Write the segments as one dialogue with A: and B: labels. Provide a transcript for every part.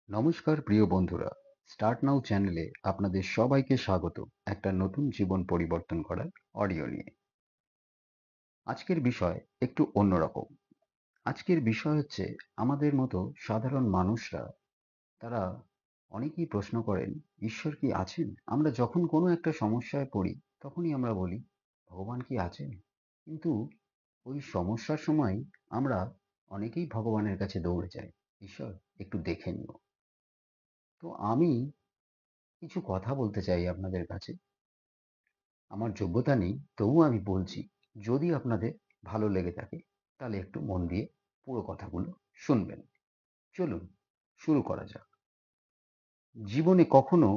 A: নমস্কার প্রিয় বন্ধুরা, স্টার্ট নাও চ্যানেলে আপনাদের সবাইকে স্বাগত একটা নতুন জীবন পরিবর্তন করার অডিও নিয়ে। আজকের বিষয় একটু অন্যরকম। আজকের বিষয় হচ্ছে আমাদের মতো সাধারণ মানুষরা, তারা অনেকেই প্রশ্ন করেন, ঈশ্বর কি আছেন? আমরা যখন কোনো একটা সমস্যায় পড়ি তখনই আমরা বলি, ভগবান কি আছেন? কিন্তু ওই সমস্যার সময় আমরা অনেকেই ভগবানের কাছে দৌড়ে যাই, ঈশ্বর একটু দেখে নিও। তো আমি কিছু কথা বলতে চাই আপনাদের কাছে। আমার যোগ্যতা নেই, তবুও আমি বলছি। যদি আপনাদের ভালো লেগে থাকে তাহলে একটু মন দিয়ে পুরো কথাগুলো শুনবেন। চলুন শুরু করা যাক। জীবনে কখনো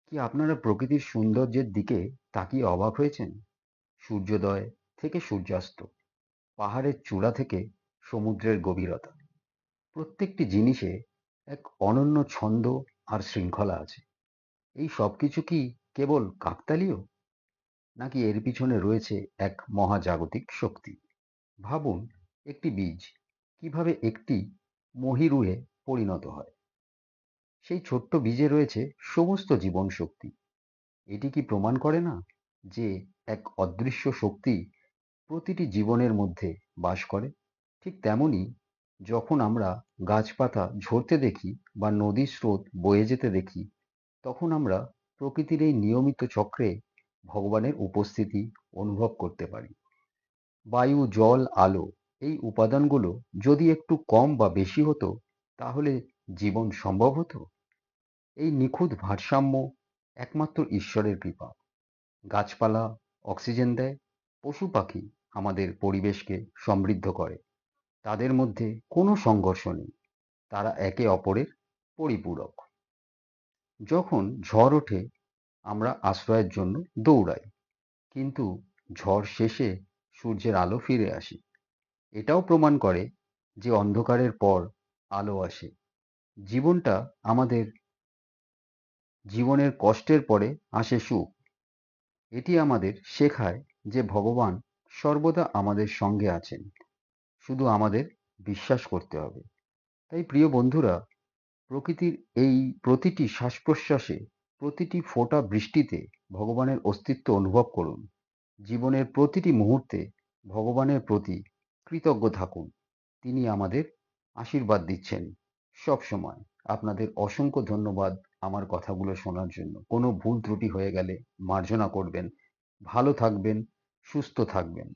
A: কি আপনারা প্রকৃতির সৌন্দর্যের দিকে তাকিয়ে অবাক হয়েছেন? সূর্যোদয় থেকে সূর্যাস্ত, পাহাড়ের চূড়া থেকে সমুদ্রের গভীরতা, প্রত্যেকটি জিনিসে এক অনন্য ছন্দ আর শৃঙ্খলা আছে। এই সবকিছু কি কেবল কাকতালীয়, নাকি এর পিছনে রয়েছে এক মহাজাগতিক শক্তি? ভাবুন, একটি বীজ কিভাবে একটি মহীরুহে পরিণত হয়। সেই ছোট্ট বীজে রয়েছে সমস্ত জীবন শক্তি। এটি কি প্রমাণ করে না যে এক অদৃশ্য শক্তি প্রতিটি জীবনের মধ্যে বাস করে? ঠিক তেমনি, যখন আমরা গাছপাতা ঝরতে দেখি বা নদীর স্রোত বয়ে যেতে দেখি, তখন আমরা প্রকৃতির এই নিয়মিত চক্রে ভগবানের উপস্থিতি অনুভব করতে পারি। বায়ু, জল, আলো, এই উপাদানগুলো যদি একটু কম বা বেশি হতো, তাহলে জীবন সম্ভব হতো? এই নিখুঁত ভারসাম্য একমাত্র ঈশ্বরের কৃপা। গাছপালা অক্সিজেন দেয়, পশু পাখি আমাদের পরিবেশকে সমৃদ্ধ করে। তাদের মধ্যে কোনো সংঘর্ষ নেই, তারা একে অপরের পরিপূরক। যখন ঝড় ওঠে, আমরা আশ্রয়ের জন্য দৌড়াই, কিন্তু ঝড় শেষে সূর্যের আলো ফিরে আসে। এটাও প্রমাণ করে যে অন্ধকারের পর আলো আসে। জীবনটা আমাদের জীবনের কষ্টের পরে আসে সুখ। এটি আমাদের শেখায় যে ভগবান সর্বদা আমাদের সঙ্গে আছেন, শুধু আমাদের বিশ্বাস করতে হবে। তাই প্রিয় বন্ধুরা, প্রকৃতির এই প্রতিটি শ্বাস প্রশ্বাসে, প্রতিটি ফোঁটা বৃষ্টিতে ভগবানের অস্তিত্ব অনুভব করুন। জীবনের প্রতিটি মুহূর্তে ভগবানের প্রতি কৃতজ্ঞ থাকুন। তিনি আমাদের আশীর্বাদ দিচ্ছেন সব সময়। আপনাদের অসংখ্য ধন্যবাদ আমার কথাগুলো শোনার জন্য। কোনো ভুল ত্রুটি হয়ে গেলে মার্জনা করবেন। ভালো থাকবেন, সুস্থ থাকবেন।